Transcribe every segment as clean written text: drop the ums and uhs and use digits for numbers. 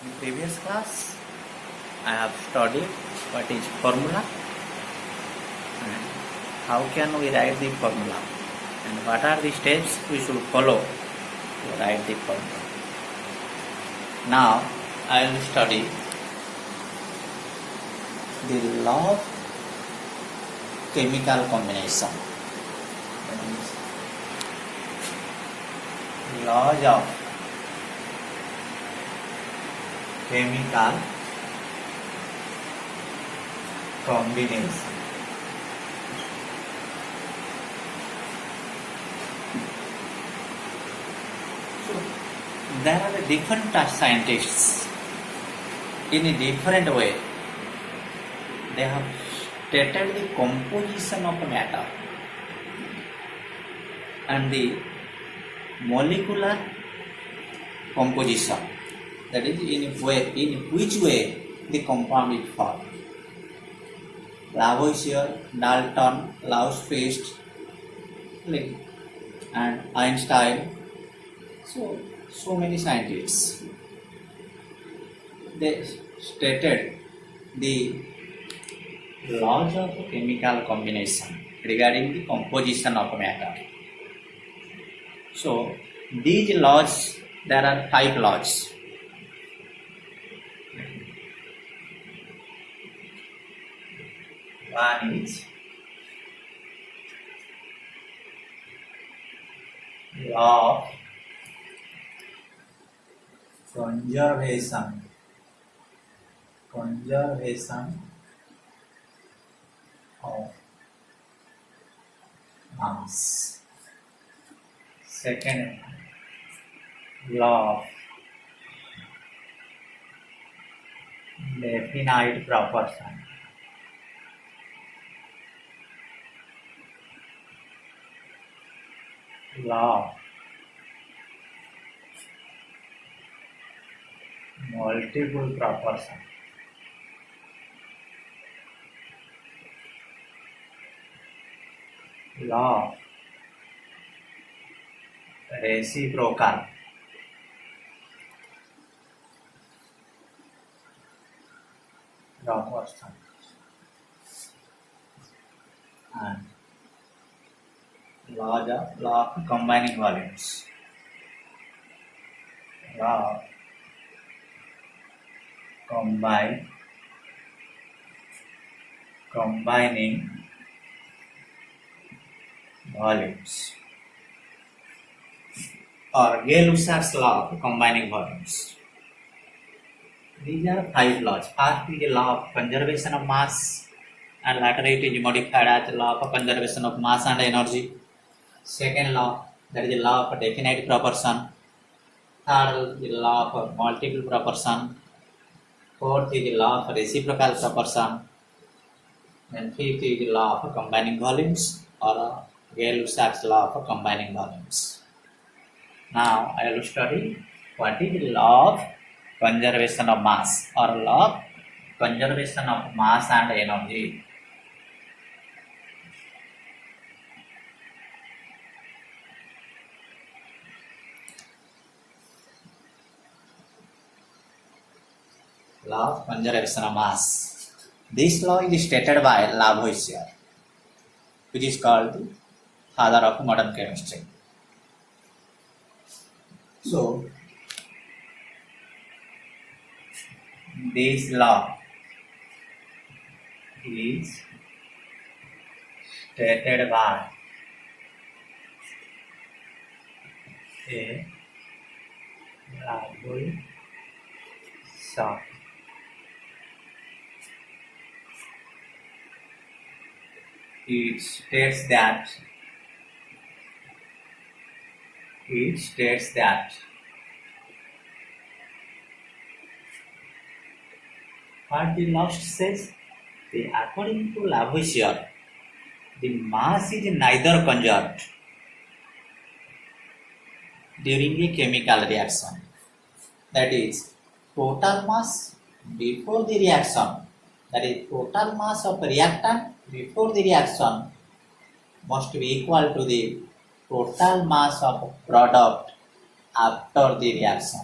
In previous class, I have studied what is formula and how can we write the formula and what are the steps we should follow to write the formula. Now, I will study the law of chemical combination. Laws of chemical combination. So there are different scientists in a different way. They have stated the composition of matter and the molecular composition, that is in which way the compound is formed. Lavoisier, Dalton, Clausius, and Einstein, so many scientists, they stated the laws of chemical combination regarding the composition of matter. So these laws, there are 5 laws. One is law of conservation of mass. Second, law of definite proportion. Law of multiple proportion. Law of reciprocal. Proportion. And law of combining volumes. Law of combining volumes, or Gay-Lussac's law of combining volumes. These are 5 laws. First is the law of conservation of mass, and later it is modified as the law of conservation of mass and energy. Second law, that is the law of definite proportion. Third is the law of multiple proportion. Fourth is the law of reciprocal proportion. And fifth is the law of combining volumes, or Gay-Lussac's law of combining volumes. Now I will study what is the law of conservation of mass, or law of conservation of mass and energy. Law of conservation of mass. This law is stated by Lavoisier, which is called the father of modern chemistry. So, this law is stated by a Lavoisier. It states that what the law says, according to Lavoisier, the mass is neither conserved during a chemical reaction. That is, total mass before the reaction, that is, total mass of reactant before the reaction must be equal to the total mass of product after the reaction.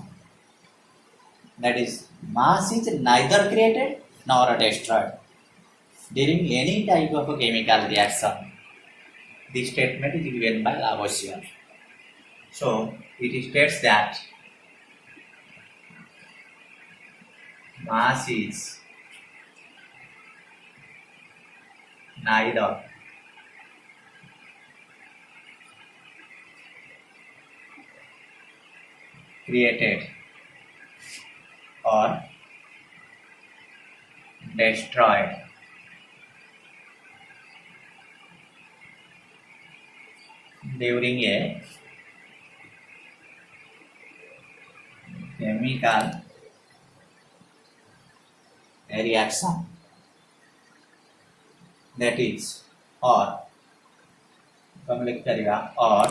that is mass is neither created nor destroyed during any type of a chemical reaction. This statement is given by Lavoisier. So it states that mass is neither created or destroyed during a chemical reaction, that is or or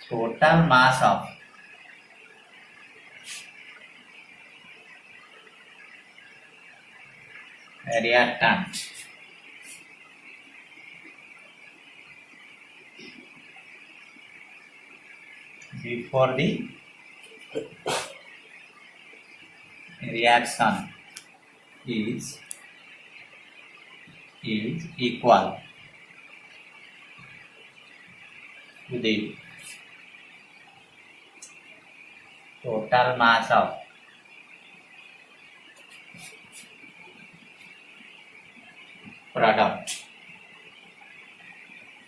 total mass of reactant before the reaction is equal to the total mass of product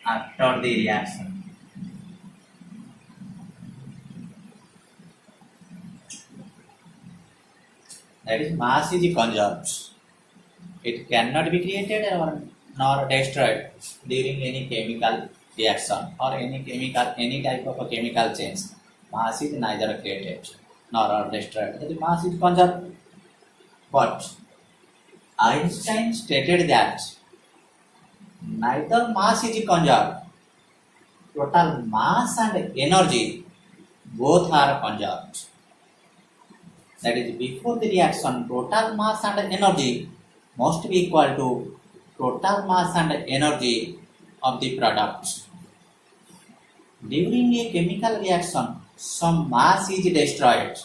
after the reaction. That is, mass is conserved. It cannot be created or nor destroyed during any chemical reaction or any type of a chemical change. Mass is neither created nor destroyed. That is, mass is conserved. But Einstein stated that neither mass is conserved. Total mass and energy both are conserved. That is, before the reaction, total mass and energy must be equal to total mass and energy of the product. During a chemical reaction, some mass is destroyed.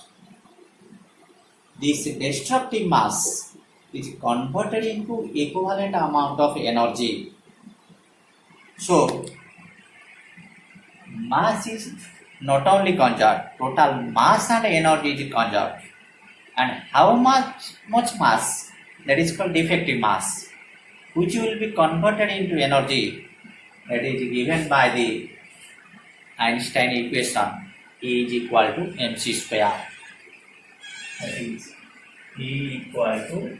This destructive mass is converted into equivalent amount of energy. So, mass is not only conserved, total mass and energy is conserved. And how much mass? That is called defective mass, which will be converted into energy. That is given by the Einstein equation. E is equal to mc square. That is E equal to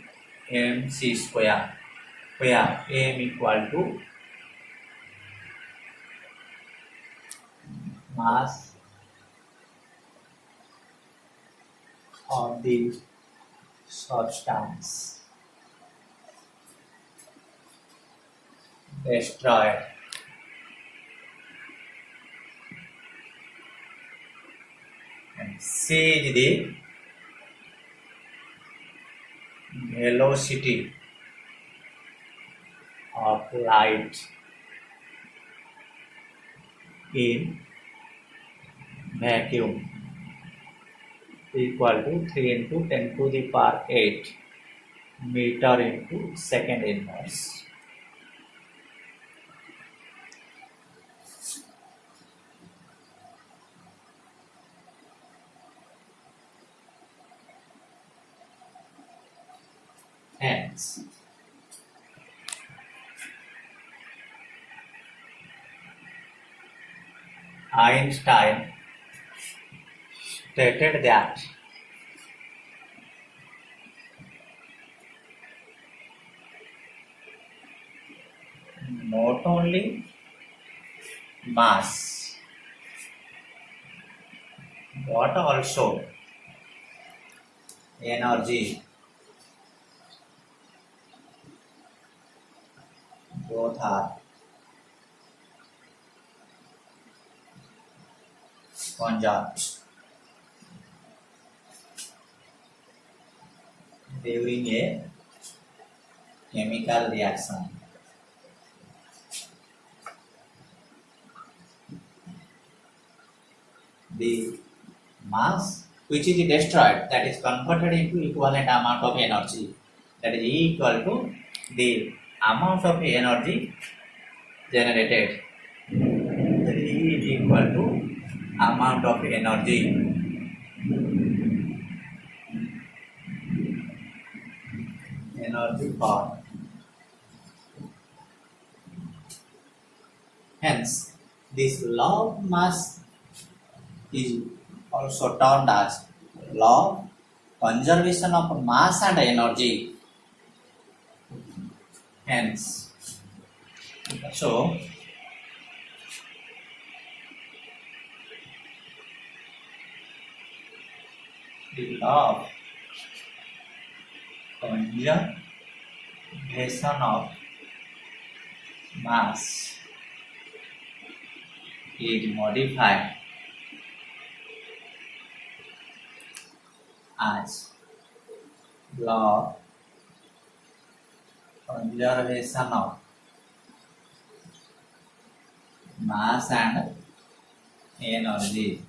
mc square, where m equal to mass of the substance destroyed and c is the velocity of light in vacuum, equal to 3 into 10 to the power 8 meter into second inverse. Hence, Einstein stated that not only mass but also energy both are conserved during a chemical reaction. The mass which is destroyed, that is converted into equivalent amount of energy, that is equal to the amount of energy generated, that is equal to amount of energy for. Hence, this law of mass is also termed as law of conservation of mass and energy. Hence, so the law of conservation of mass is modified as law of conservation of mass and energy.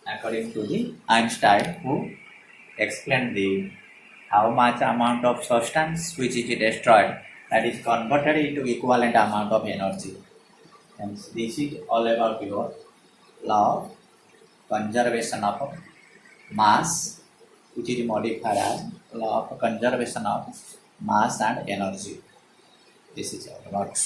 According to the Einstein, who explained the how much amount of substance which is destroyed, that is converted into equivalent amount of energy. Hence, this is all about your law of conservation of mass, which is modified as law of conservation of mass and energy. This is all about.